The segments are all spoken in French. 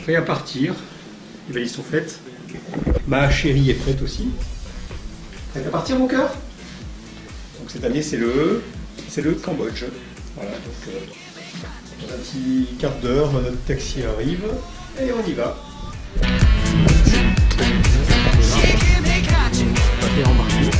Prêt à partir, les valises sont faites. Ma chérie est prête aussi. Prêt à partir mon cœur? Donc cette année c'est le Cambodge. Voilà, donc un petit quart d'heure, notre taxi arrive et on y va. Et embarqué.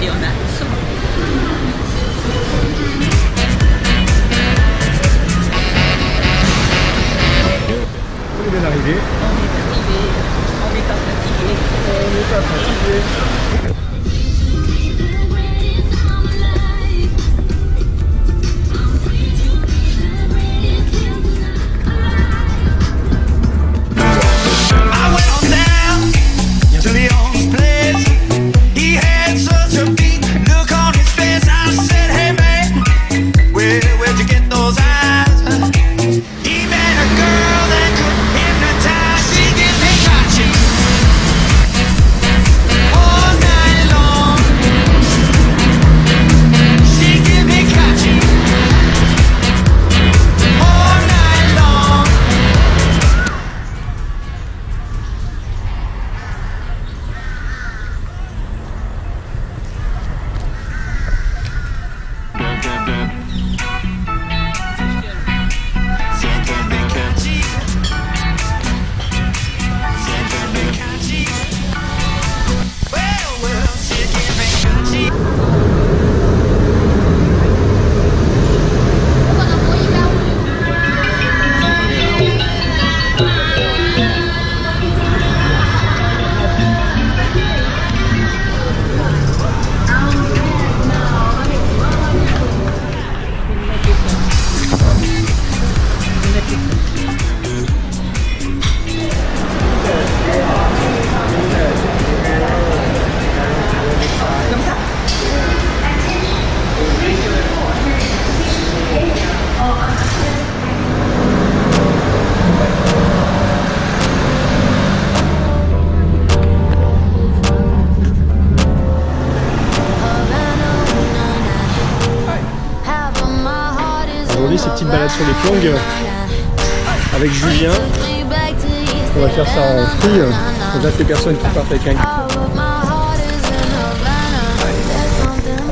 Et on a on est bien arrivé. On n'est pas fatigué. On n'est pas fatigué. Aujourd'hui, ces petites balades sur les Klong avec Julien. On va faire ça en free. On date les personnes qui partent avec un guide.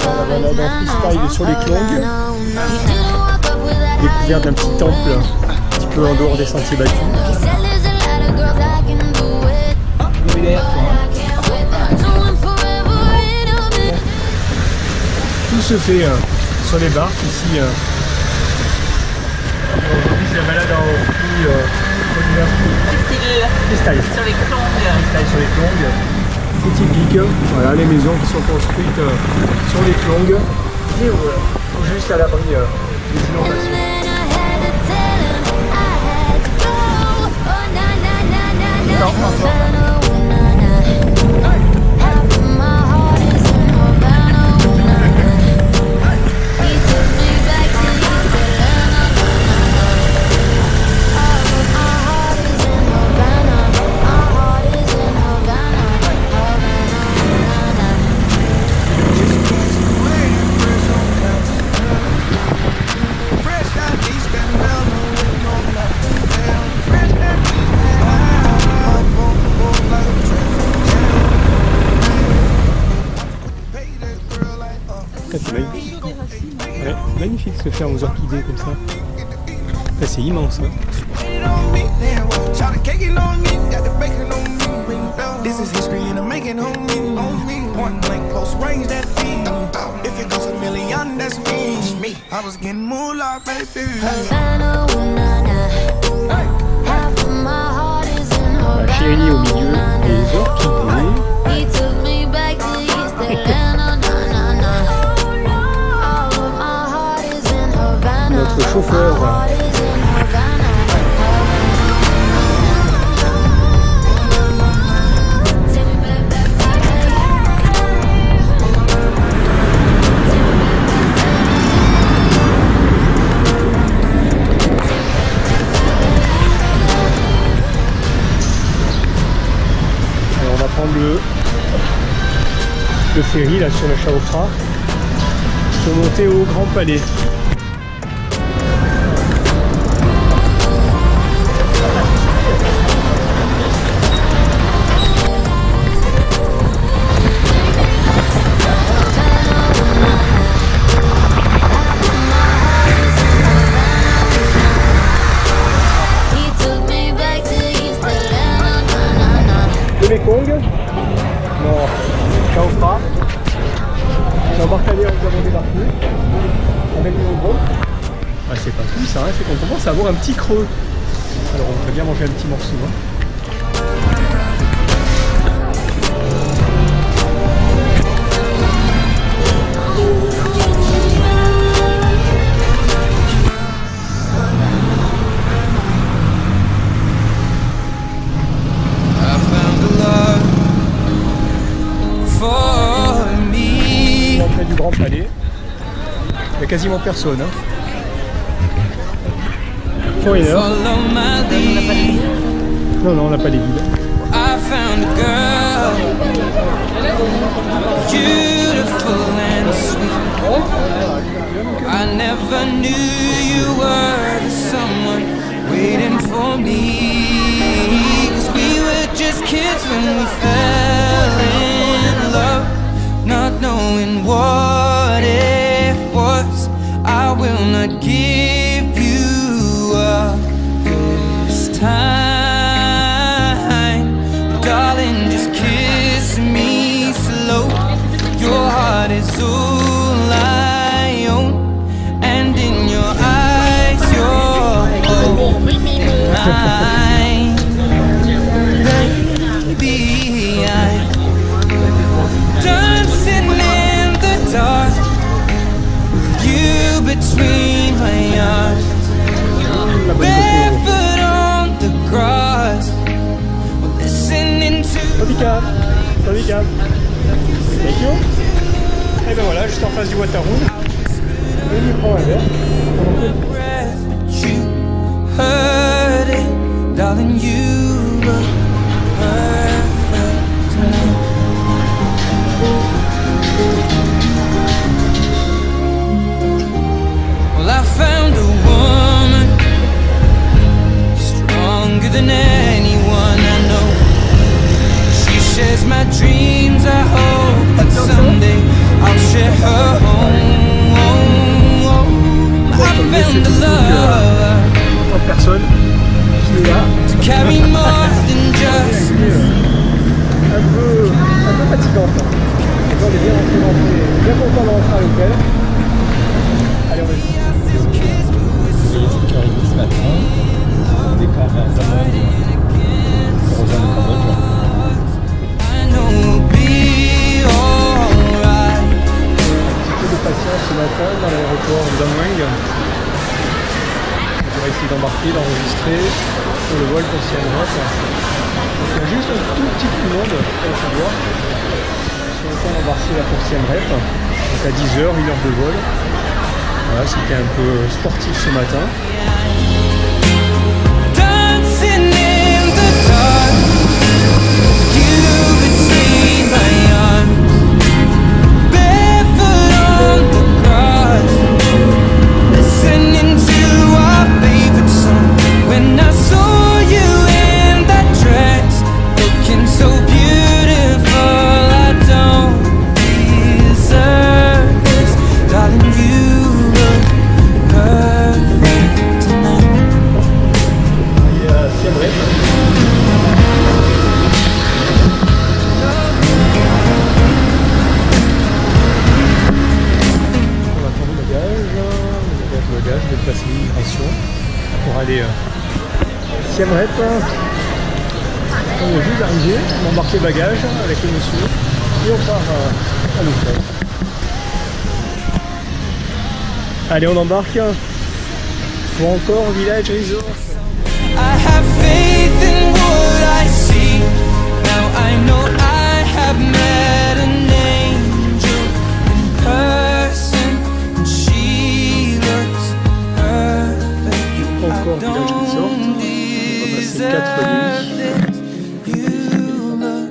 On va balade en freestyle sur les Klong. Découverte d'un petit temple un petit peu en dehors des sentiers battus. Tout se fait sur les barques ici. Aujourd'hui c'est la balade en freestyle sur les Klong. Freestyle sur les Klong. C'est typique. Voilà les maisons qui sont construites sur les Klong. Et juste à l'abri des inondations. Non, encore. C'est magnifique. Ouais, magnifique ce ferme aux orchidées comme ça. C'est immense. Hein. La chérie au milieu des orchidées. Havana. chauffeur. Alors on va prendre le ferry là sur la Chaufra pour monter au Grand Palais. Le Mekong, non, Chaufra. L'embarcadère où nous avons débarqué avec nos gros. Ah, c'est pas tout ça, hein, c'est qu'on commence à avoir un petit creux. Alors on peut bien manger un petit morceau. Hein. Du Grand Palais, il n'y a quasiment personne. Hein. Foreigner. Non, non, on n'a pas les guides. I never knew you were the someone waiting for me. 'Cause we were just kids when we fell in love, not knowing what it was. I will not give you up this time, darling, just kiss me slow. Your heart is all I own, and in your eyes you're holding mine. Baby, I'm dancing in the dark, you between my arms, barefoot on the grass, listening to. Thank you. Et ben voilà, juste en face du Waterroom. Je lui prends un verre. You heard it, darling, you look perfect tonight. Well, I found a woman stronger than anyone I know. She shares my dreams. I hope that someday I'll share her home. I found a love Personne qui est là. to carry more than just. Un peu fatigante. On est bien rentré d'entrée, bien content de rentrer à l'hôtel. Allez, on va y. C'est arrivé ce matin, on départ vers Zaman, pour rejoindre le Cambodge. I know we'll be alright. Un petit peu de patience ce matin dans l'aéroport de Don Mueang. On va essayer d'embarquer, d'enregistrer sur le vol pour Siem Reap. Donc il y a juste un tout petit peu de monde, comme tu vois. Sur le temps d'embarquer là pour Siem Reap. Donc à 10h, 1h de vol. Voilà, c'était un peu sportif ce matin. Dancing in the dark, you between my arms, barefoot on the grass, listening to our favorite song. When I saw you in that dress, looking so beautiful, I don't deserve this, darling, you look perfect tonight. Siem Reap. On va prendre le bagage, de placer l'immigration pour aller Siem Reap. On est juste arrivé, on embarque les bagages avec le monsieur et on part à l'hôtel. Allez, on embarque. Ou encore Village Resort. I have faith in what I see. Now I know I have met an angel in person, and she looks perfect. Encore I Village Resort. don't On va passer 4 nuits. deserve it. You look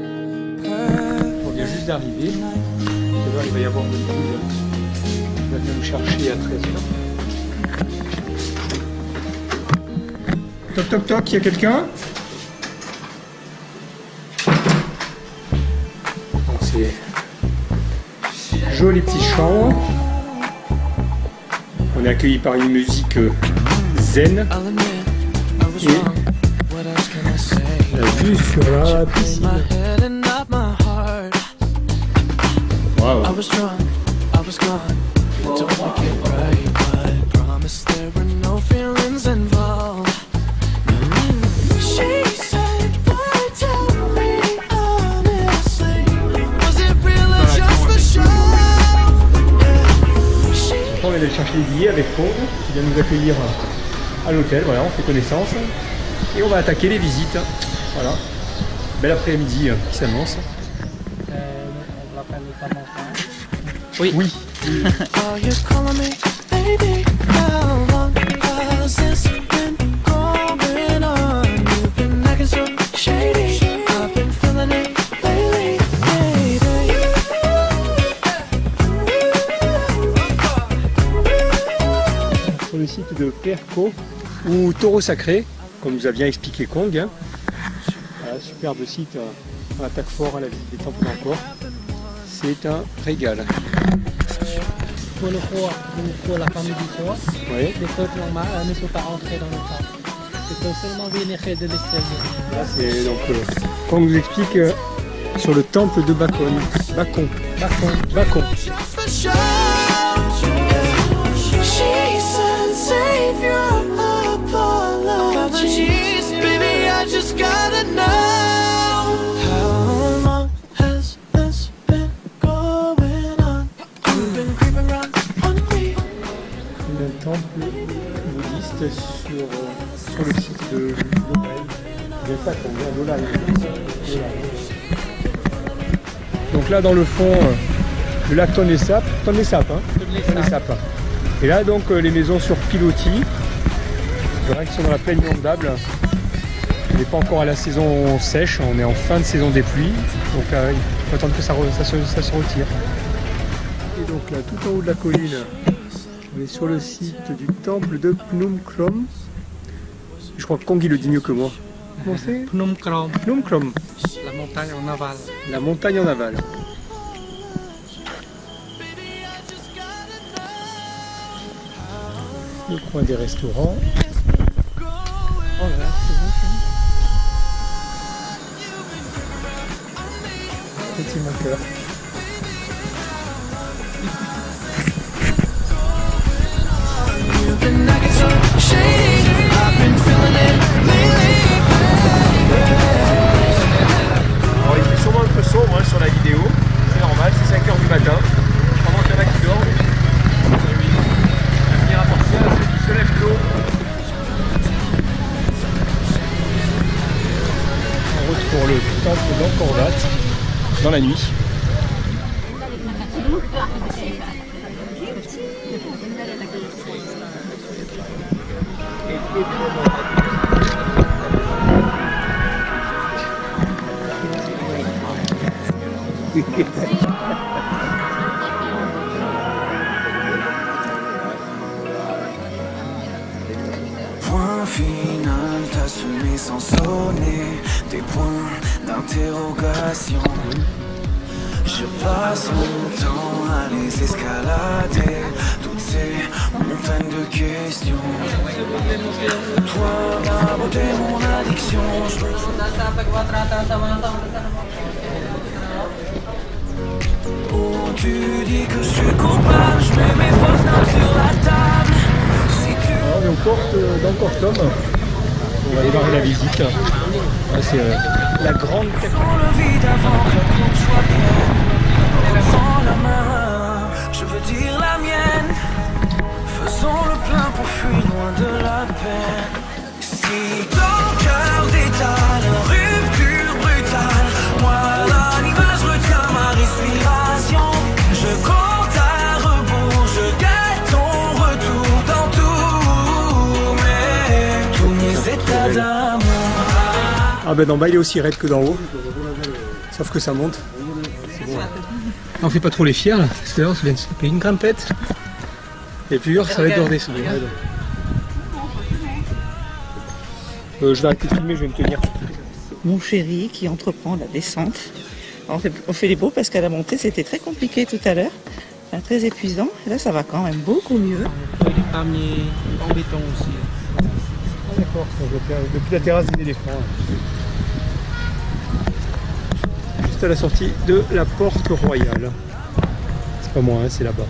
perfect. On vient juste d'arriver. Tout à l'heure, il va y avoir une poule qui va venir nous chercher à 13h. Toc toc toc, il y a quelqu'un? Donc c'est jolie petite chambre. On est accueilli par une musique zen I'll admit, I was et wrong. What else can I say? la vue sur la In piscine. my head and not my heart. I Waouh! was drunk, I was gone. Don't make it right, but promise there were no feelings involved. She said, "Boy, tell me honestly, was it real or just for show?" Yeah. She On vient d'aller chercher les billets avec Faude qui vient nous accueillir à l'hôtel. Voilà, on fait connaissance et on va attaquer les visites. Voilà, bel après-midi qui s'annonce. On l'appelle notamment. Oui. Are you calling me, baby? How long has this been going on? You've been acting so shady. I've been feeling it lately, baby. Sur le site de Perco ou Taureau Sacré, comme nous a bien expliqué Kong. Hein. Voilà, superbe site, on attaque fort à la visite des temples d'Angkor. C'est un régal. Pour le four, pour la famille du four, Oui. les peuples normaux ne sont pas entrés dans le temple. Ils peuvent seulement venir de l'extérieur. Là, c'est donc, Kong nous explique sur le temple de Bacon. Bacon. Just for show. She said, save your apologies. Baby, I just gotta know. How long has this been going on? You've been creeping around on me. Un temple bouddhiste sur le site de Lolai. C'est ça qu'on vient Lolai. Donc là dans le fond, le lac Tonlé Sap, hein. Tonlé Sap. Et là donc les maisons sur pilotis. C'est vrai qu'ils sont dans la plaine inondable. On n'est pas encore à la saison sèche, on est en fin de saison des pluies. Donc il faut attendre que ça se retire. Et donc là tout en haut de la colline, on est sur le site du temple de Phnom Krom. Je crois que Kongi le dit mieux que moi. Comment c'est? Phnom Krom, Phnom Krom, la montagne en aval. la montagne en aval. Le coin des restaurants. Oh là là, c'est bon. Petit mon cœur. You've been acting so shady. I've been feeling it lately. Alors, il fait sûrement un peu sombre hein, sur la vidéo. C'est normal, c'est 5h du matin. Pendant qu'il y en a qui dorment. On va venir apporter à ceux qui se lèvent tôt. En route pour le temple d'Angkor Wat dans la nuit. Point final, t'as semé sans sonner des points d'interrogation. Je passe mon temps à les escalader, toutes ces montagnes de questions. Toi, ma beauté, mon addiction. Oh, tu dis que je suis coupable, je mets mes fausses notes sur la table. Si tu Alors, on est aux portes d'Angkor Thom. On va démarrer la visite. Là, c'est la grande tête. prends le vide avant que la coupe soit pleine. Reprends la main, je veux dire la mienne. Faisons le plein pour fuir loin besoin de la peine. Si ton cœur détale, rupture brutale, moi l'image retient ma respiration. Je compte à rebours, je guette ton retour dans tous mes états d'amour. Ah ben d'en bas il est aussi raide que d'en haut, sauf que ça monte. Bon. On fait pas trop les fiers là, parce que là on vient de se taper une grimpette. Et puis ça va être bordé ça. Je vais arrêter de filmer, je vais me tenir. Mon chéri qui entreprend la descente. On fait les beaux parce qu'à la montée c'était très compliqué tout à l'heure, très épuisant. Et là ça va quand même beaucoup mieux. Il est amené en béton aussi. Ah, d'accord, depuis la terrasse des éléphants. Juste à la sortie de la porte royale. C'est pas moi, hein, c'est là-bas.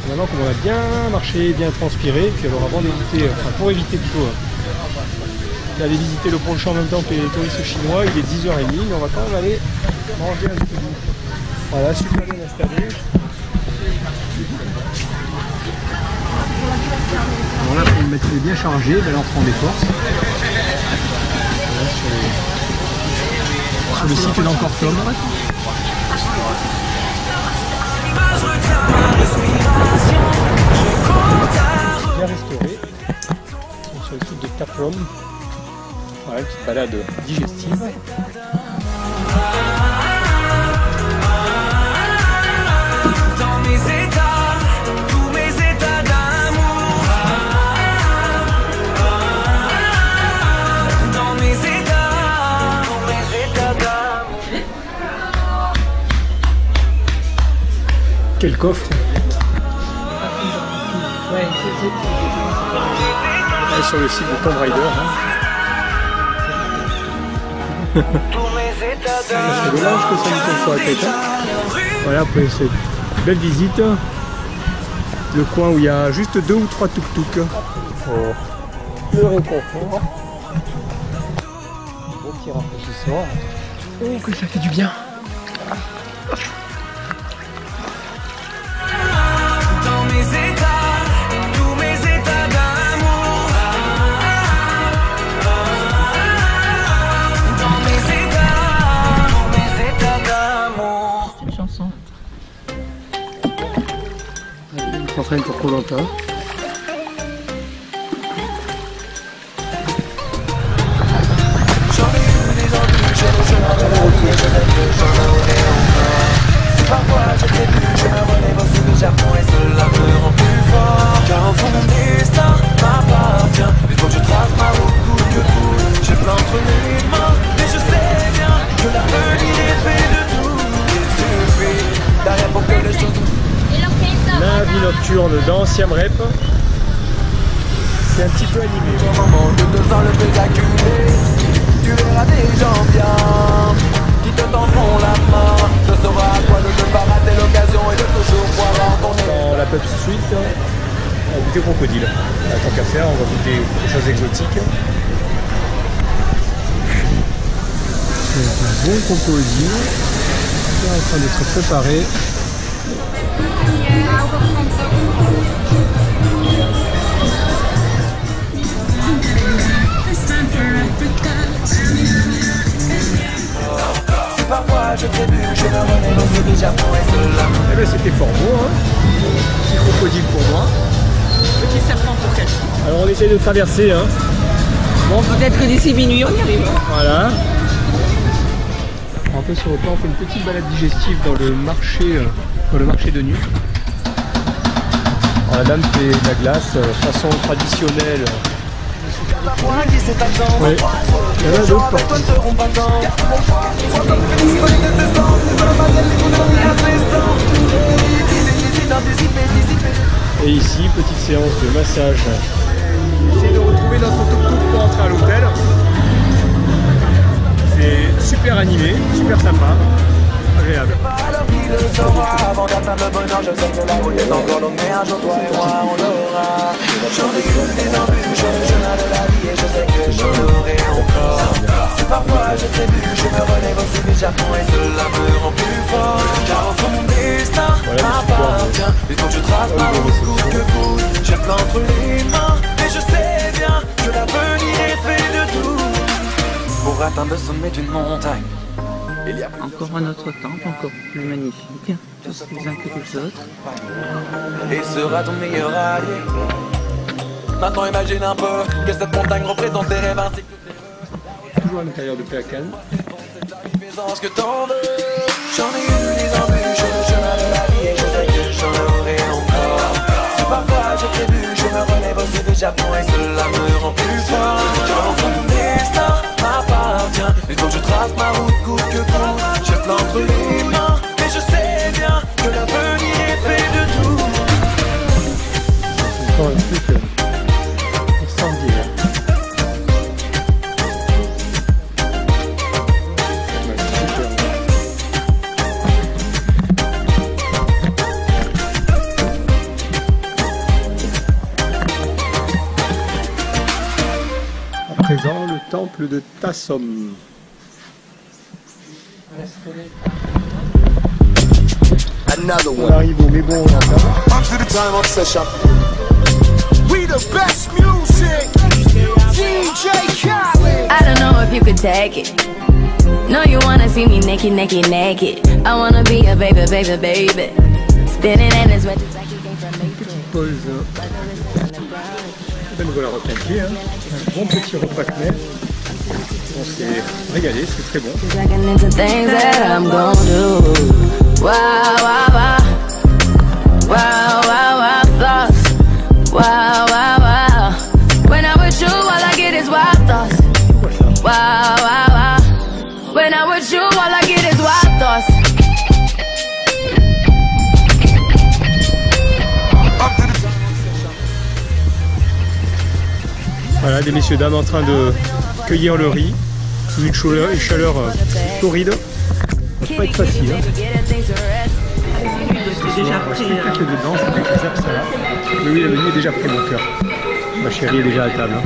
Maintenant, comme on a bien marché, bien transpiré, puis alors avant d'éviter, enfin pour éviter plutôt d'aller visiter le pont Champ en même temps que les touristes chinois, il est 10h30, mais on va quand même aller manger un petit peu. Voilà, super bien installé. Alors là, pour le mettre bien chargé, ben là on prend des forces. Voilà, sur le site d'Encortom. Bien restauré. Sur le site de Taplom. Voilà, une petite balade digestive. Dans mes états, tous mes états d'amour. Dans mes états d'amour. Quel coffre! Ouais, Là, sur le site de Tomb Raider. Hein. C'est dommage que ça nous tombe sur la tête. Hein. Voilà, après cette belle visite, le coin où il y a juste 2 ou 3 tuk-tuk. Oh. Le réconfort. Bon petit rafraîchissement. Oh, que ça fait du bien. Dans mes états, tous mes états d'amour. Dans mes états d'amour. C'est une chanson. On s'entraîne pour Koh-Lanta. J'en ai eu des embûches, je m'ennuie, je sais que j'en aurai encore. Si parfois je trébuche, je me relève aussi du Japon et cela me rend plus fort. Car au fond mon destin m'appartient. Il faut que je trace ma route coûte que coûte. J'ai plein entre les mains, mais je sais bien que l'avenir est fait de tout. Il suffit d'arrêt pour que les choses. La vie nocturne dans Siam Rep. C'est un petit peu animé. Au moment de te sens le plus acculé, tu verras des gens bien qui te tendront la main. Ce sera à toi de ne pas rater l'occasion et de toujours voir ton Dans la pub suite, on va goûter crocodile. Tant qu'à faire, on va goûter des choses exotiques. C'est un bon crocodile. C'est en train d'être préparé. Parfois je trébuche, je me relève aussi du Japon et cela. Eh bien c'était fort beau, hein. Petit crocodile pour moi. Petit serpent pour quelqu'un. Alors on essaye de traverser, hein. Bon, peut-être que d'ici minuit on y arrive. Voilà. Un peu sur le plan, on fait une petite balade digestive dans le marché de nuit. Alors, la dame fait de la glace façon traditionnelle. Ouais. Il y en a d'autres partout. Et ici, petite séance de massage. Essayez de retrouver notre tuk-tuk pour entrer à l'hôtel. C'est super animé, super sympa, agréable. Avant d'atteindre le bonheur, je sais que la route est encore longue, mais un jour toi et moi on l'aura. J'en ai eu des embûches sur le chemin de la vie et je sais que j'en aurai encore. Si parfois je trébuche, je me relève aussi du Japon et cela me rend plus fort. Car au fond mon destin m'appartient. Il faut que je trace ma route coûte que coûte. J'ai plein entre les mains, mais je sais pour atteindre le sommet d'une montagne. Il y a Encore un autre temple, encore plus magnifique, tous les uns que les autres. Et sera ton meilleur allié. Maintenant imagine un peu que cette montagne représente tes rêves ainsi que Toujours à l'intérieur de Péacan. que t'en veux. J'en ai eu des embûches sur le chemin de la vie et je sais que j'en aurai encore. Si parfois je trébuche, je me relève aussi déjà bon et cela me rend plus fort. J'en mon destin m'appartient, il faut que je trace ma route coûte que coûte. Je plante entre les mains, mais je sais bien que l'avenir est fait de tout. Encore un truc extraordinaire. À présent, le temple de Tassom. Another On one. arrive au Mébon oriental. Up to the time obsession. We the best music. DJ Khaled. I don't know if you could take it. No, you wanna see me naked, naked, naked. I wanna be a baby, baby, baby. Spinning in as much as I can gain from nature. Pause. Ben voilà repeinté, hein. Un bon petit repas de mer. On s'est régalé, c'est très bon. Cause I can into things that I'm gon' do. Wow, wow, wow. Wow, wow, wow, thoughts. Wow, wow, wow. When I'm with you, all I get is wild thoughts. Wow, wow, wow. When I'm with you, all I get is wild thoughts. Voilà, des messieurs dames en train de cueillir le riz sous une chaleur torride. Ça va pas être facile. Hein. C'est déjà pris. Spectacle de danse avec les absalas. Mais oui, le menu est déjà prêt, mon cœur. Ma chérie est déjà à table. Hein.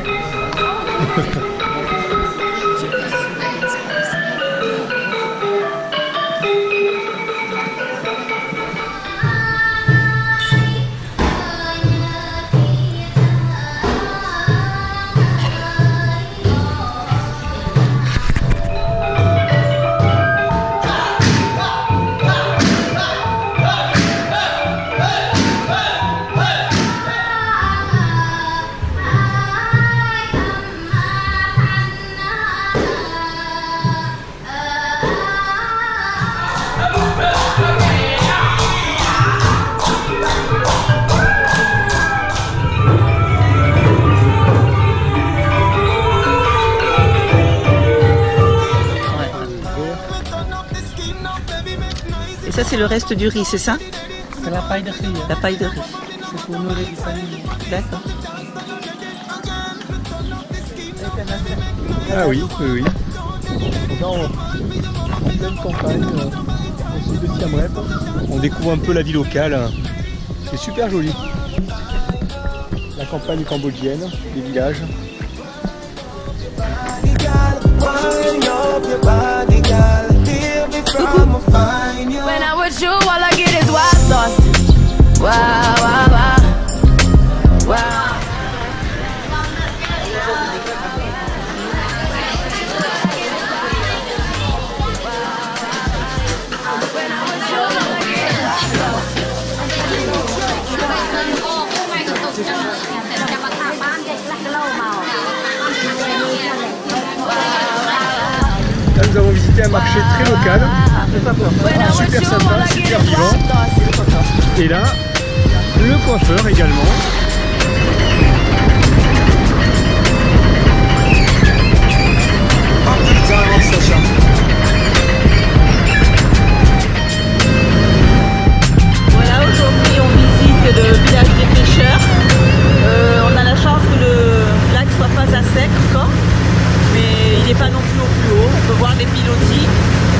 Et ça, c'est le reste du riz, c'est ça? C'est la paille de riz. La paille de riz. C'est pour nourrir les familles. D'accord. Ah oui, oui, oui. Là, en pleine campagne, au sud de Siem Reap, on découvre un peu la vie locale. C'est super joli. La campagne cambodgienne, les villages. When I'm with you, all I get is wild thoughts. Wow, wow, wow. Wow. Là, nous avons visité un marché très local, super sympa, super vivant. Et là, le coiffeur également. Voilà, aujourd'hui on visite le village des pêcheurs. On a la chance que le lac soit pas à sec encore, mais il n'est pas non plus au plus haut. On peut voir les pilotis.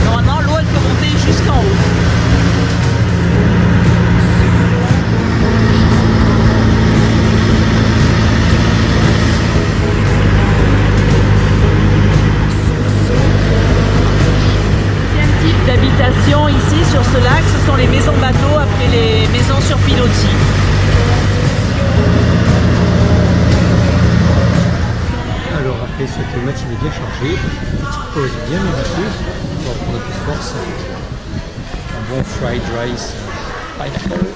Normalement l'eau elle peut monter jusqu'en haut. D'habitation ici sur ce lac, ce sont les maisons bateaux appelées les maisons sur pilotis. Alors après cette une matinée bien chargée, petite pause bien méritée pour reprendre un peu de force. Un bon fried rice, pineapple.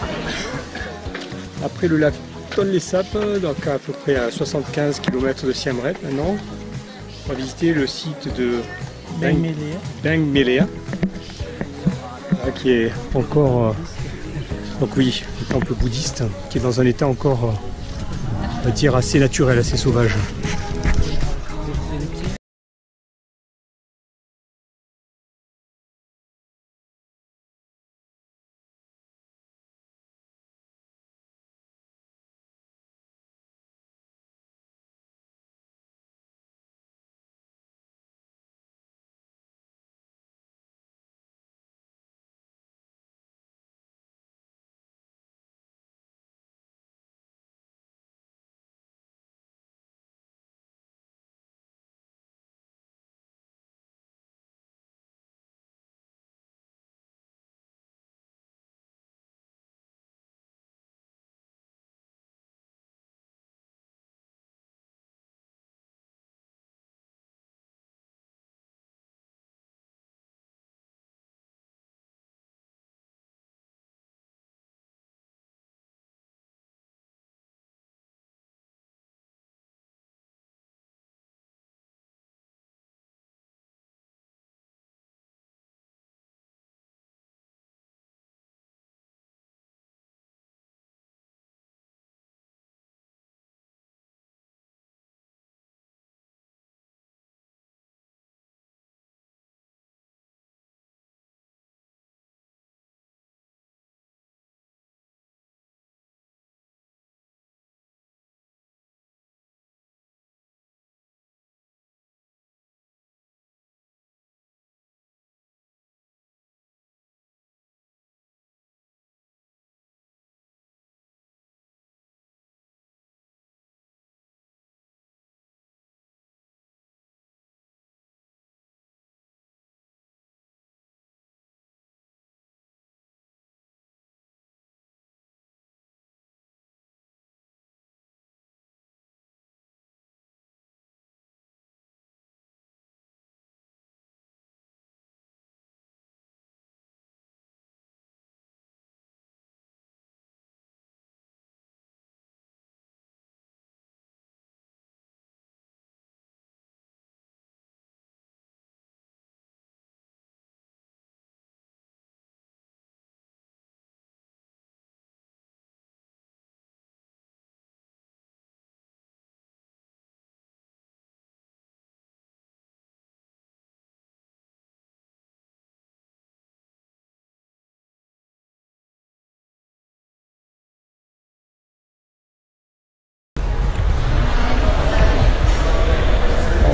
Après le lac Tonlé-Sap, donc à peu près à 75 km de Siem Reap maintenant, on va visiter le site de Bang Melea, qui est encore, donc oui, le temple bouddhiste, qui est dans un état encore, on va dire, assez naturel, assez sauvage.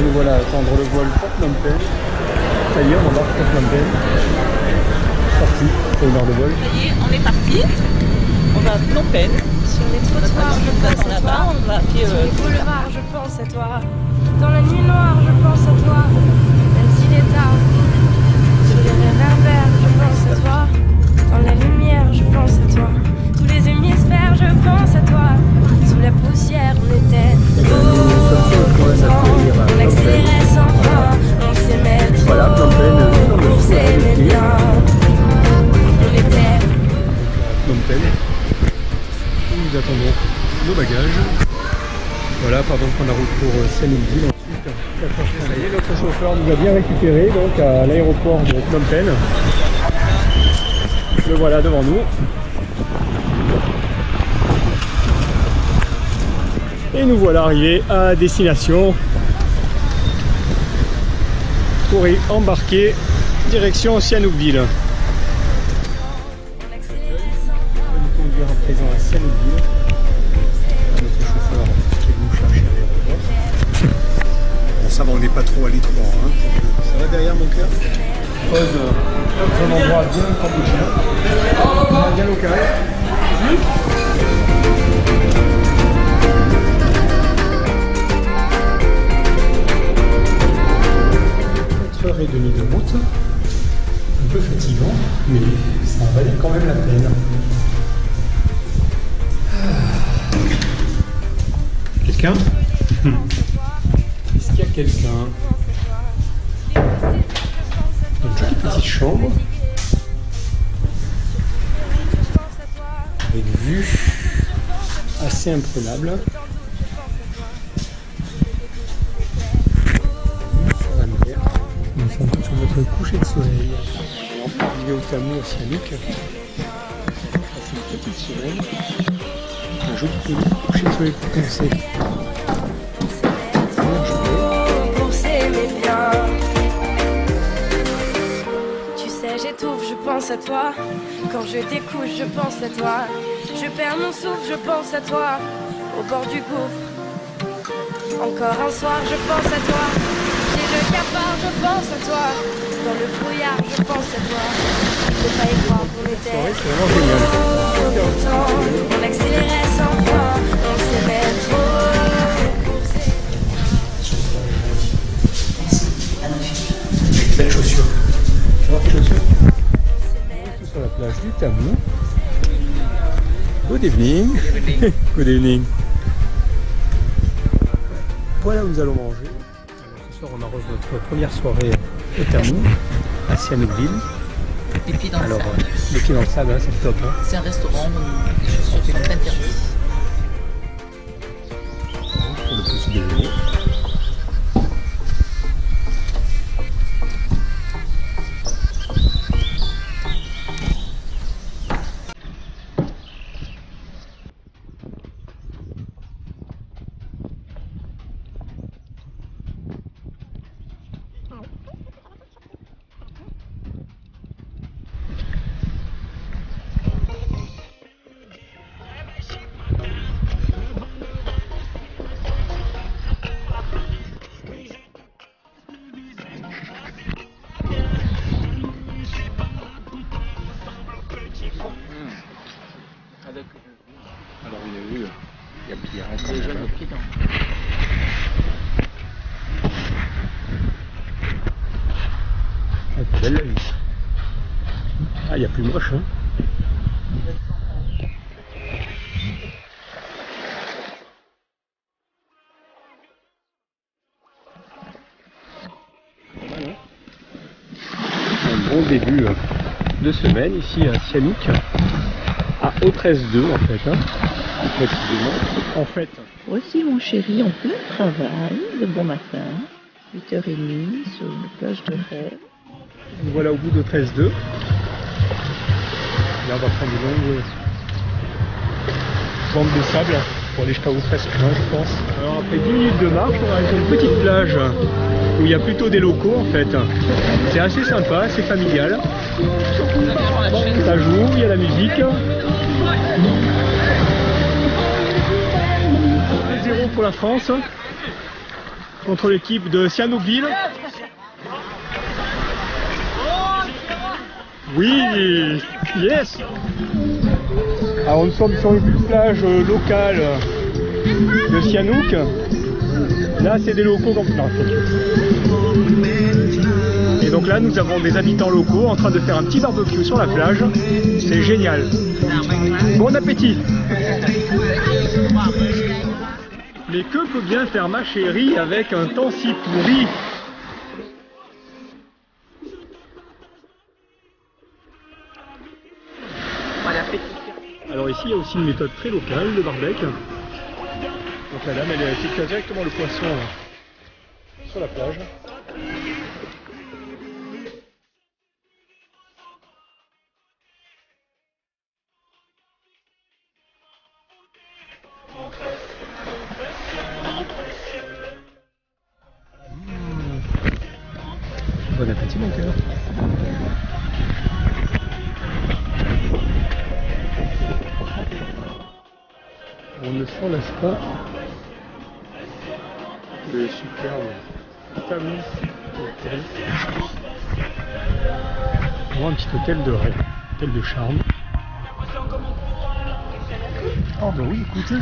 Nous voilà à attendre le vol pour Phnom Penh. Ça y est, on embarque pour Phnom Penh. Parti, c'est une heure de vol. Ça y est, on est parti. On va à Phnom Penh. Sur les trottoirs, je pense à toi. On va pied, Sur les boulevards, je pense à toi. Dans la nuit noire, je pense à toi. Même s'il est tard. Sur les réverbères, je pense à toi. Dans la lumière, je pense à toi. Tous les hémisphères, je pense à toi. Sous la poussière, on était pourtant on accélérait sans fin. On s'aimait trop, on s'aimait bien. On était Phnom Penh. Nous attendons nos bagages. Voilà, pendant qu'on a route pour Siem Reap. Ensuite, ça y est, notre chauffeur nous a bien récupéré donc à l'aéroport de Phnom Penh. Le voilà devant nous. Et nous voilà arrivés à destination pour y embarquer direction Sihanoukville. On va nous conduire à présent à Sihanoukville. Notre chauffeur qui est venu nous chercher à l'aéroport. Bon, ça va, on n'est pas trop à l'étroit. Hein. Ça va derrière mon cœur. Pause dans un endroit bien cambodgien, bien local. Et demi de route, un peu fatigant, mais ça en valait quand même la peine. Quelqu'un? Qu'est-ce qu'il qu'il y a quelqu'un. Une jolie petite chambre. Avec vue assez imprenable. Sur la mer. Nous sommes sur notre coucher de soleil. Et enfin arrivé au Tamu océanique. C'est une petite sirène. Un joli coucher de soleil pour penser. Pour s'aimer bien. Tu sais, j'étouffe, je pense à toi. Quand je t'écoute, je pense à toi. Je perds mon souffle, je pense à toi. Au bord du gouffre. Encore un soir, je pense à toi. J'ai le cafard, je pense à toi. Dans le brouillard, je pense à toi. Je peux pas y croire qu'on était. C'est vraiment génial. Pourtant, on accélérait sans fin. On s'aimait trop. Belles chaussures. Tu vois tes chaussures? Sur la plage du Tamu. Good evening. Good evening. Voilà où nous allons manger. Alors, ce soir on arrose notre première soirée au Tamu, à Sihanoukville. Les pieds dans le sable. Les pieds dans le sable, hein, c'est le top. Hein. C'est un restaurant où les chaussures sont pas interdites. Pour le petit déjeuner. Alors il y a eu, il y a Les jeunes pieds dans. Ah, c'est belle la vie. Ah, il y a plus moche, hein. Voilà. Un bon début de semaine ici à Sihanouk, à O13-2 en fait, hein. Précisément. En fait. Voici mon chéri en plein travail, de bon matin, 8h30 sur la plage de Rêve. Nous voilà au bout de 13-2. Là on va prendre une longue bande de sable pour aller jusqu'à O13-1 je pense. Alors après 10 minutes de marche, on arrive sur une petite plage où il y a plutôt des locaux en fait. C'est assez sympa, c'est familial. Ça joue, il y a la musique. 2-0 pour la France contre l'équipe de Sihanoukville. Oui, yes. Alors nous sommes sur une plage locale de Sihanouk. Là c'est des locaux comme ça. Et donc là nous avons des habitants locaux en train de faire un petit barbecue sur la plage. C'est génial. Bon appétit. Mais que peut bien faire ma chérie avec un temps si pourri? Alors ici il y a aussi une méthode très locale, le barbecue. Donc la dame elle fait directement le poisson sur la plage. Bon appétit mon cœur. On ne s'en lasse pas. Le superbe Tamu hôtel. Vraiment un petit hôtel de rêve, hôtel de charme. Oh bah oui, écoutez.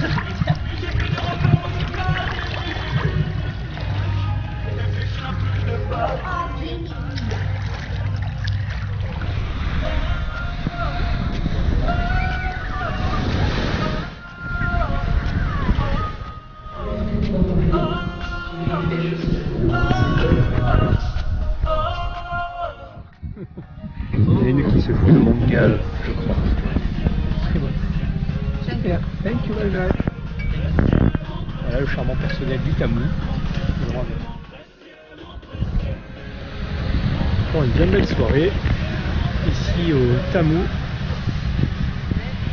Portugal, je crois. Très bon. Super, thank you very much. Voilà le charmant personnel du Tamu. Bon, une bien belle soirée ici au Tamu,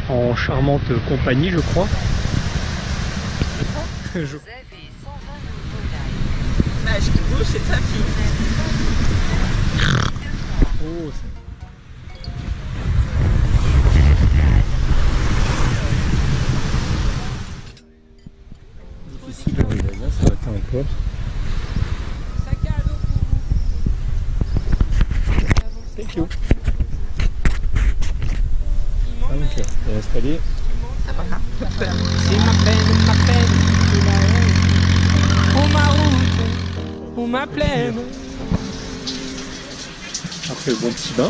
en charmante compagnie, je crois. Mage qui bouge, c'est sa fille. Oh, difficile d'arriver là, ça va être encore. Thank you. Donc, on est installé. C'est ma peine, ou ma route, ou ma plaine. Après le bon petit bain,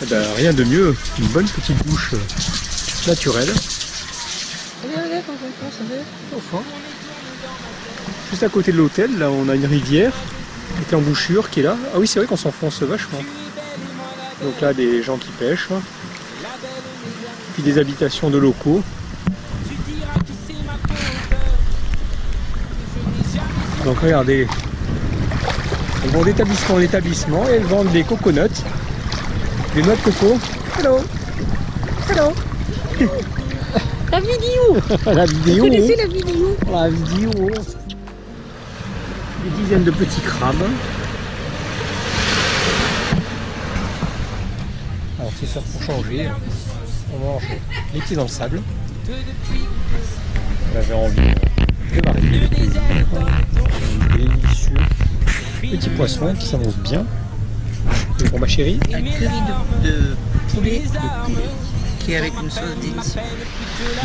eh ben, rien de mieux qu'une bonne petite douche naturelle. Enfin, juste à côté de l'hôtel, là on a une rivière avec l'embouchure qui est là. Ah oui, c'est vrai qu'on s'enfonce vachement. Donc là des gens qui pêchent, puis des habitations de locaux. Donc regardez, elles vont d'établissement en établissement et elles vendent des coconuts, des noix de coco. Hello, hello. La vidéo. La vidéo. Vous connaissez la vidéo? La vidéo. Des dizaines de petits crabes. Alors c'est ça pour changer. On mange les pieds dans le sable. J'avais envie de marier. Délicieux petit poisson qui s'avance bien. Et pour ma chérie, Un curry de poulet qui est avec une sauce délicieuse.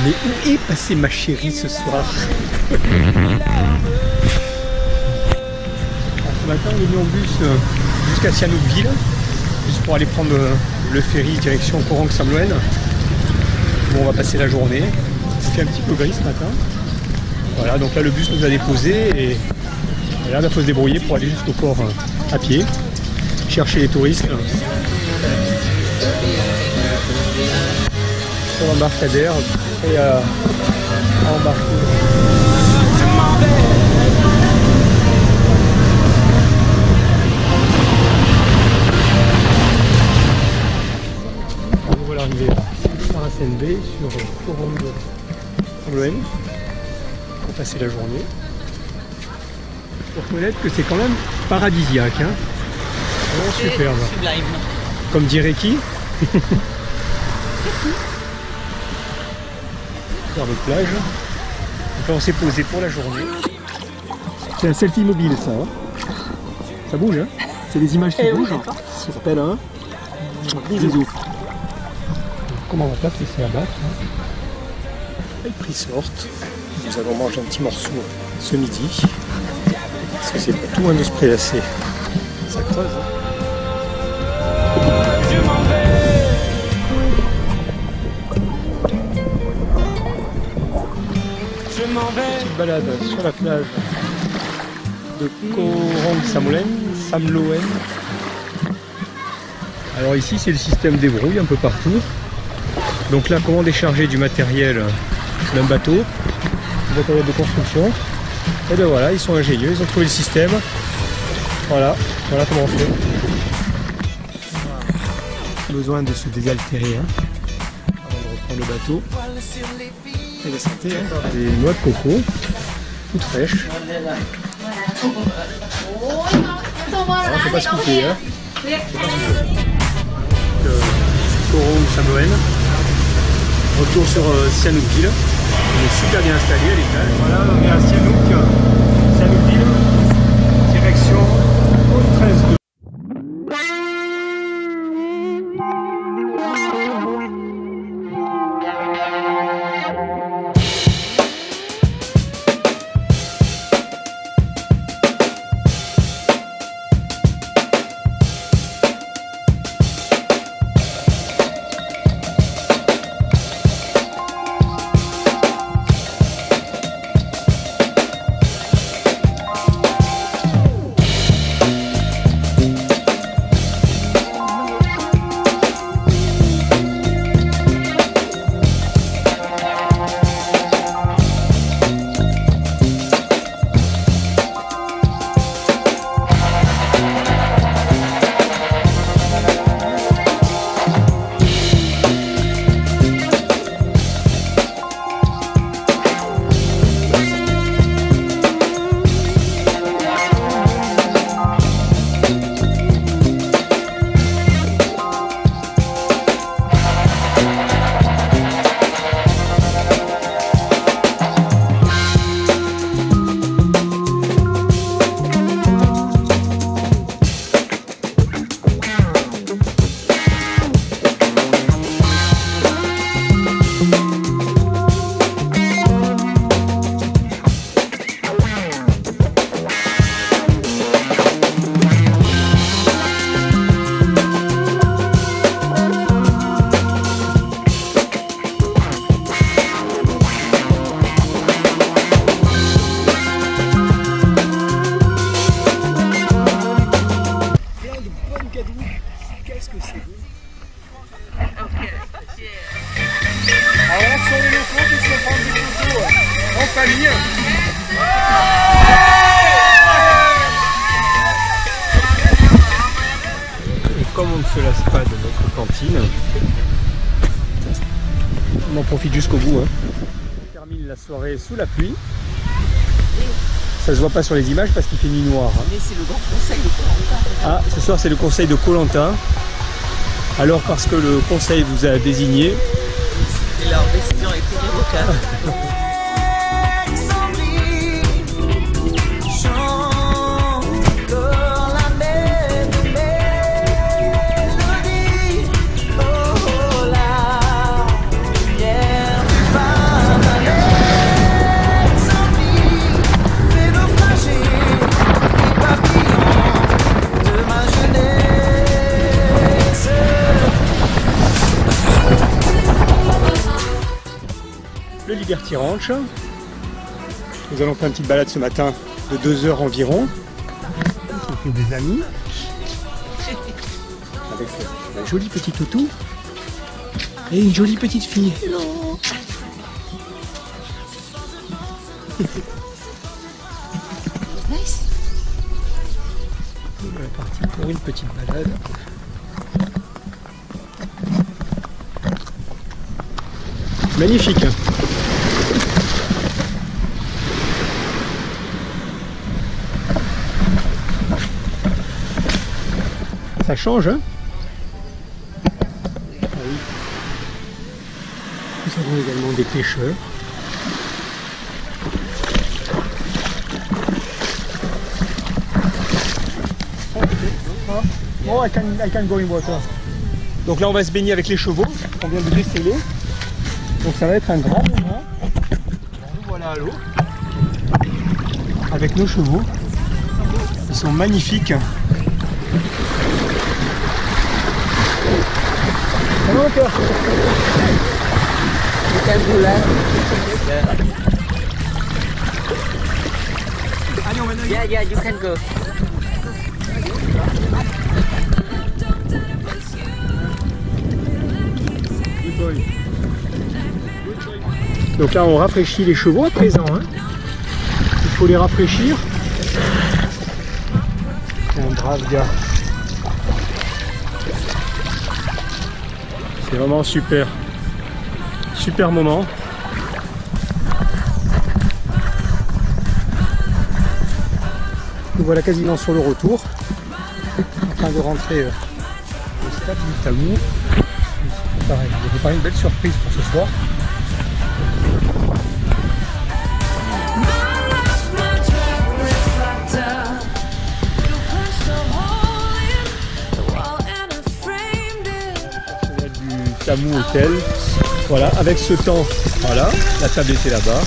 mais où est passée ma chérie ce soir? Ce matin on est venu en bus jusqu'à Sihanoukville, juste pour aller prendre le ferry direction Korang-Samloen. Bon, on va passer la journée. Il fait un petit peu gris ce matin. Voilà, donc là le bus nous a déposés et là il faut se débrouiller pour aller jusqu'au port à pied, chercher les touristes sur l'embarcadère et à embarquer. Nous voilà arrivés à Sarasen Bay sur Korang-Samloen pour passer la journée. Il faut reconnaître que c'est quand même paradisiaque, hein. Vraiment superbe. Sublime. Comme dirait qui? Faire de plage. Donc là on s'est posé pour la journée. C'est un selfie mobile ça, hein. Ça bouge, hein. C'est des images qui bougent. Ça s'appelle un bisou. Comment on va pas se laisser abattre, hein. Et le prix sorte. Nous allons manger un petit morceau ce midi. Parce que c'est pas tout loin de se prélasser. Ça creuse, hein. Petite balade sur la plage de Korang-Samloen. Alors ici c'est le système des brouilles un peu partout. Donc là comment décharger du matériel d'un bateau, du matériel de construction. Et bien voilà, ils sont ingénieux, ils ont trouvé le système. Voilà comment on fait. Besoin de se désaltérer, hein, avant de reprendre le bateau. Et la santé, hein. Des noix de coco, toutes fraîches. Alors, faut pas se couper, hein. Korang-Samloen. Retour sur Sihanoukville. On est super bien installé à l'étage. Voilà, on est à Sihanoukville. Direction Côte 13. profite jusqu'au bout. Hein. On termine la soirée sous la pluie. Ça se voit pas sur les images parce qu'il fait nuit noire. Hein. Mais c'est le grand conseil de Koh-Lanta. Ah, ce soir c'est le conseil de Koh-Lanta. Alors parce que le conseil vous a désigné. Et leur décision est irrévocable. Le Liberty Ranch. Nous allons faire une petite balade ce matin de 2 heures environ. On fait des amis. Avec un joli petit toutou. Et une jolie petite fille. Hello. Nice. On est parti pour une petite balade. Magnifique. Ça change, hein? Ah oui. Nous avons également des pêcheurs. Oh, I can go in water. Donc là, on va se baigner avec les chevaux qu'on vient de déceler. Donc ça va être un grand moment. Nous voilà à l'eau. Avec nos chevaux. Ils sont magnifiques. Comment toi? Allez, on va nager. Yeah, you can go. Good boy. Donc là, on rafraîchit les chevaux à présent. Hein. Il faut les rafraîchir. C'est un brave gars. C'est vraiment super. Super moment. Nous voilà quasiment sur le retour. En train de rentrer au stade du Tamou. Pareil, j'ai préparé une belle surprise pour ce soir. Tamou Hôtel, voilà, avec ce temps, voilà, la table était là-bas,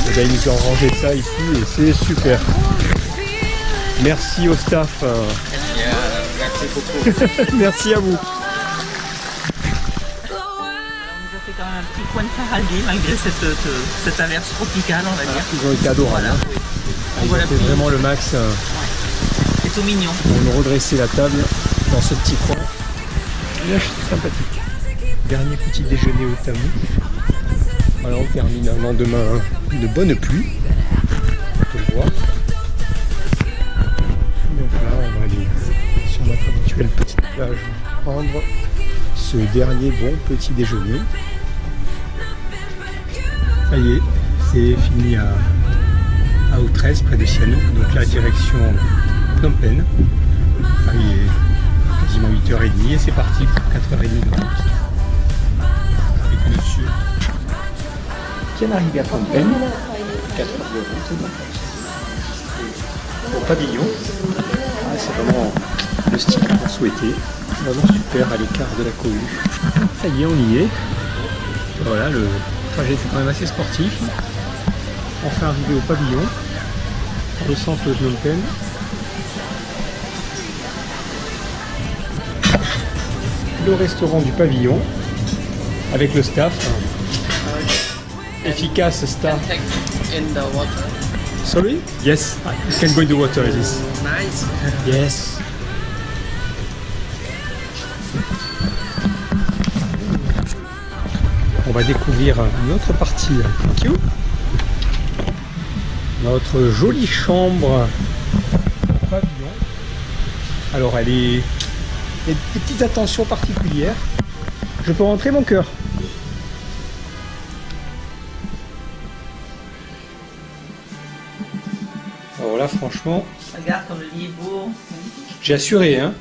et bien ils nous ont rangé ça ici et c'est super. Merci au staff. Merci beaucoup. Merci à vous. On nous a fait quand même un petit coin de paradis malgré cette averse tropicale, on va dire. Ils ont été adorables. Voilà, oui. Voilà, c'est vraiment le max. C'est tout mignon. Pour nous redresser la table dans ce petit coin. Là, c'est sympathique. Dernier petit déjeuner au Tamou. Voilà, on termine un lendemain de bonne pluie. On peut le voir. Donc là, on va aller sur notre habituelle petite plage prendre ce dernier bon petit déjeuner. Ça y est, c'est fini à Outresse, près de Sihanouk. Donc là, direction Phnom Penh. Il est quasiment 8h30 et c'est parti pour 4h30 de route. Avec monsieur qui est arrivé à Phnom Penh. 4 heures de route. Au pavillon. Ah, c'est vraiment le style qu'on souhaitait. Vraiment super à l'écart de la cohue. Ça y est, on y est. Voilà, le trajet c'est quand même assez sportif. Enfin arrivé au pavillon, au centre de Phnom Penh. Le restaurant du pavillon avec le staff. Efficace staff. In the water. Sorry? Yes, you can go in the water. Yes. Nice. Yes. On va découvrir une autre partie. Thank you. Notre jolie chambre pavillon. Alors elle est... il y a des petites attentions particulières. Je peux rentrer mon cœur? Alors là, franchement, Regarde comme le lit est beau. j'ai assuré, hein.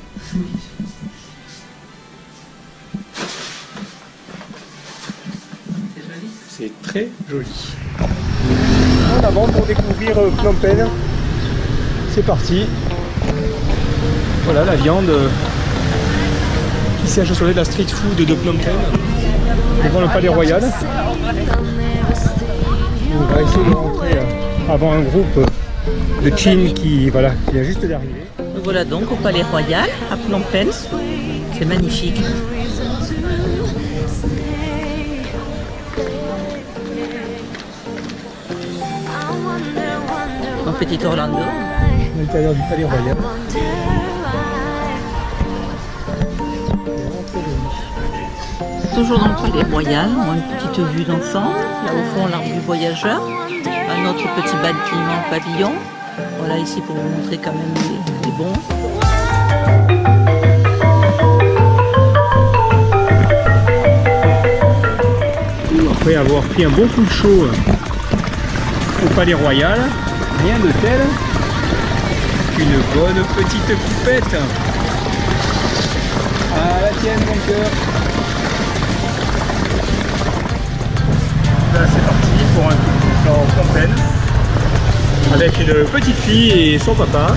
C'est joli. C'est très joli. En avant pour découvrir Phnom Penh. C'est parti. Voilà la viande qui s'est acheminée de la street food de Phnom Penh devant le palais royal. On va essayer de rentrer avant un groupe de Chin qui vient juste d'arriver. Nous voilà donc au palais royal à Phnom Penh. C'est magnifique. Mon petit Orlando. À l'intérieur du palais royal. Toujours dans le palais royal, on a une petite vue d'ensemble. Là au fond, l'arbre du voyageur. Un autre petit bâtiment pavillon. Voilà ici pour vous montrer quand même les bons. Après avoir pris un bon coup de chaud au palais royal, rien de tel qu'une bonne petite poupette. Ah, la tienne, mon cœur. Là, c'est parti pour un coup dans Phnom Penh avec une petite fille et son papa.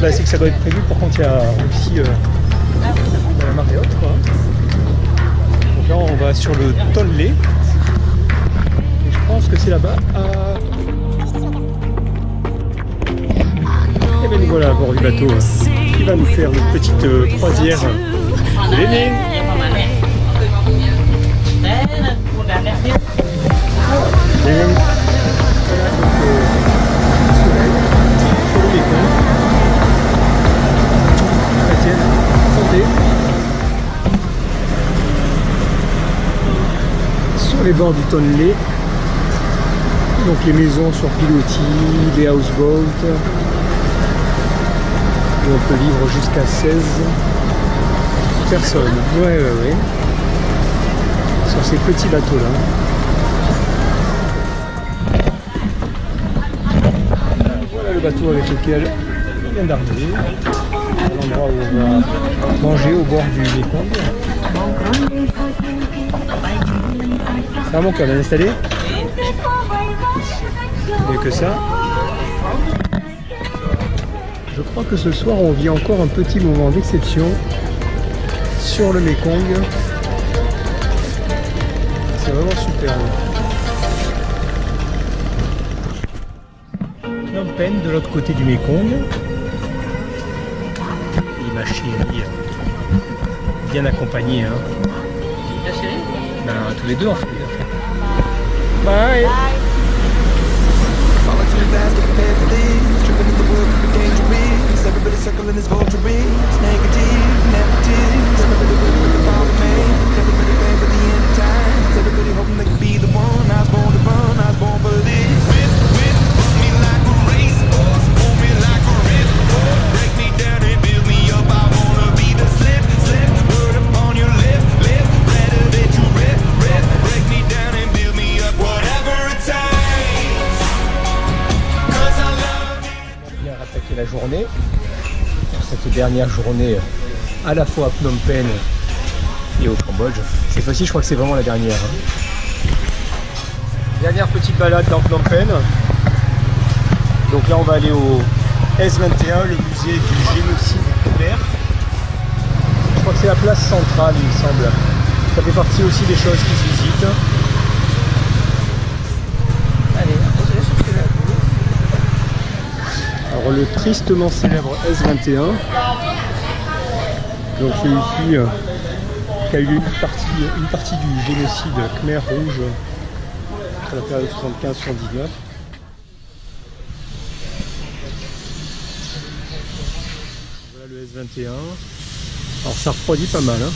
Là, c'est que ça doit être prévu. Par contre, il y a aussi la marée haute, quoi. Donc là, on va sur le Tonlé. Et je pense que c'est là-bas. Et bien nous voilà à bord du bateau qui va nous faire une petite croisière de l'aîné. Sur les bords du Tonlé, donc les maisons sur pilotis, les houseboats, où on peut vivre jusqu'à 16 personnes. Ouais. Sur ces petits bateaux là. Voilà le bateau avec lequel on vient d'arriver. L'endroit où on va manger au bord du Mekong. C'est vraiment qu'on est installé. Il n'y a que ça. Je crois que ce soir on vit encore un petit moment d'exception sur le Mekong. C'est vraiment superbe. Phnom Penh de l'autre côté du Mekong. Et ma chérie, bien accompagnée. Hein. Ta chérie ? Ben, tous les deux en fait. Bye. La journée, cette dernière journée à la fois à Phnom Penh et au Cambodge. Cette fois-ci, je crois que c'est vraiment la dernière. Hein. Dernière petite balade dans Phnom Penh. Donc là, on va aller au S21, le musée du génocide khmer. Je crois que c'est la place centrale, il me semble. Ça fait partie aussi des choses qui se visitent. Alors le tristement célèbre S21, donc celui-ci qui a eu une partie du génocide Khmer rouge entre la période 75-79. Voilà le S21. Alors ça refroidit pas mal. Hein.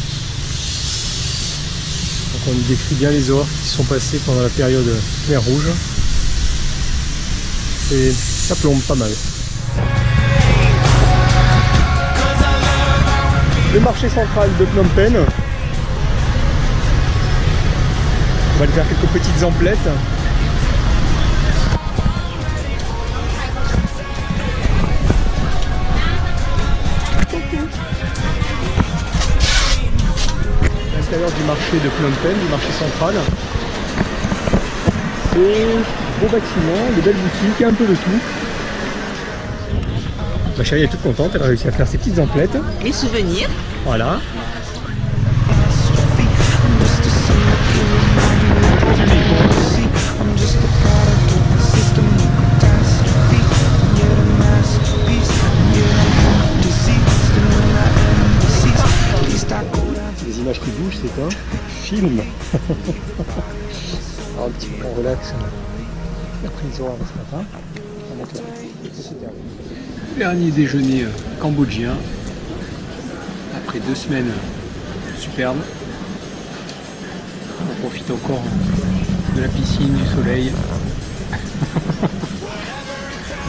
Donc on décrit bien les horreurs qui se sont passées pendant la période Khmer rouge. Et ça plombe pas mal. Le marché central de Phnom Penh, va aller faire quelques petites emplettes. L'intérieur du marché de Phnom Penh, du marché central. C'est beau bâtiment, de belles boutiques, un peu de tout. Ma chérie est toute contente, elle a réussi à faire ses petites emplettes. Les souvenirs. Voilà. Les images qui bougent, c'est un film. Alors un petit peu on relaxe après les horaires de ce matin. Dernier déjeuner cambodgien après 2 semaines superbes. On profite encore de la piscine, du soleil,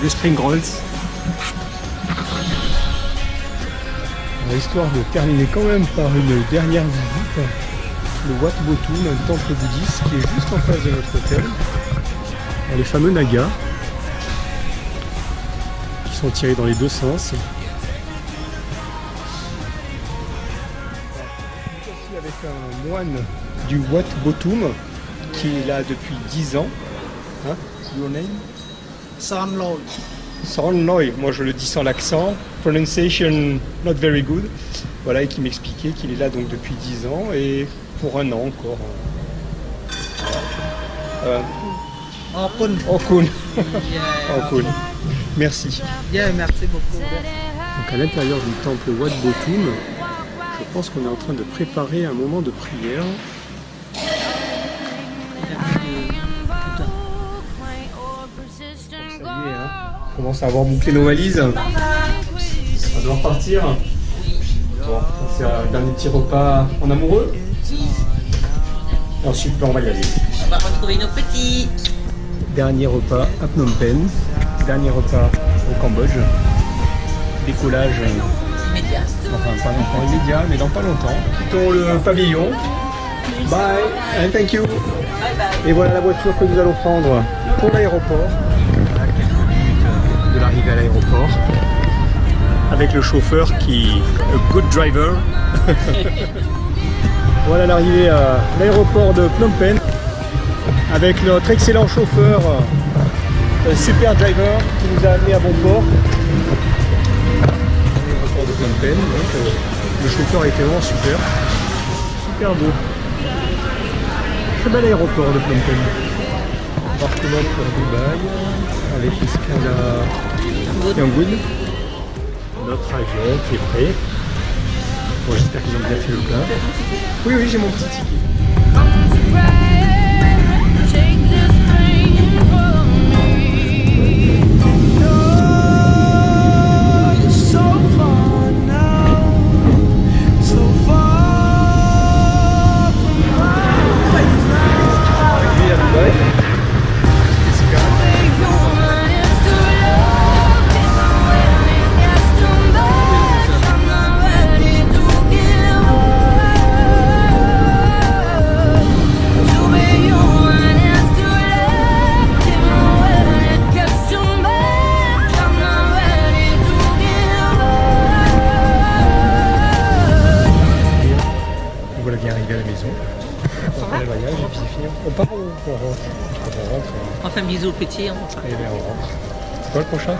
des spring rolls. Histoire de terminer quand même par une dernière visite, le Wat Botum, un temple bouddhiste qui est juste en face de notre hôtel. Les fameux nagas qui sont tirés dans les deux sens. Ici avec un moine du Wat Botum qui est là depuis 10 ans. Hein? Your name? Sam Lloyd. Sarnoy, moi je le dis sans l'accent, pronunciation not very good. Voilà, et qui m'expliquait qu'il est là donc depuis 10 ans et pour 1 an encore. Okun. Okun. Merci. Bien, merci beaucoup. Donc à l'intérieur du temple Wat Botum, je pense qu'on est en train de préparer un moment de prière. On commence à avoir bouclé nos valises. On va devoir partir. Bon, c'est un dernier petit repas en amoureux. Et ensuite, on va y aller. On va retrouver nos petits. Dernier repas à Phnom Penh. Dernier repas au Cambodge. Décollage Immédiat. Enfin, pas encore immédiat, mais dans pas longtemps. Quittons le pavillon. Bye and thank you. Bye bye. Et voilà la voiture que nous allons prendre pour l'aéroport. De l'arrivée à l'aéroport avec le chauffeur qui a good driver. Voilà l'arrivée à l'aéroport de Phnom Penh avec notre excellent chauffeur, super driver qui nous a amené à bon port. L'aéroport de Phnom Penh, donc, le chauffeur était vraiment super beau. Très bel aéroport de Phnom Penh. Embarquement pour Dubaï avec l'escale à Yangon. Notre avion qui est prêt. Bon, j'espère qu'ils ont bien fait le plein. Oui, j'ai mon petit ticket. On part ou on rentre? On fait un bisou au petit, on rentre. Et bien on rentre. C'est quoi le prochain?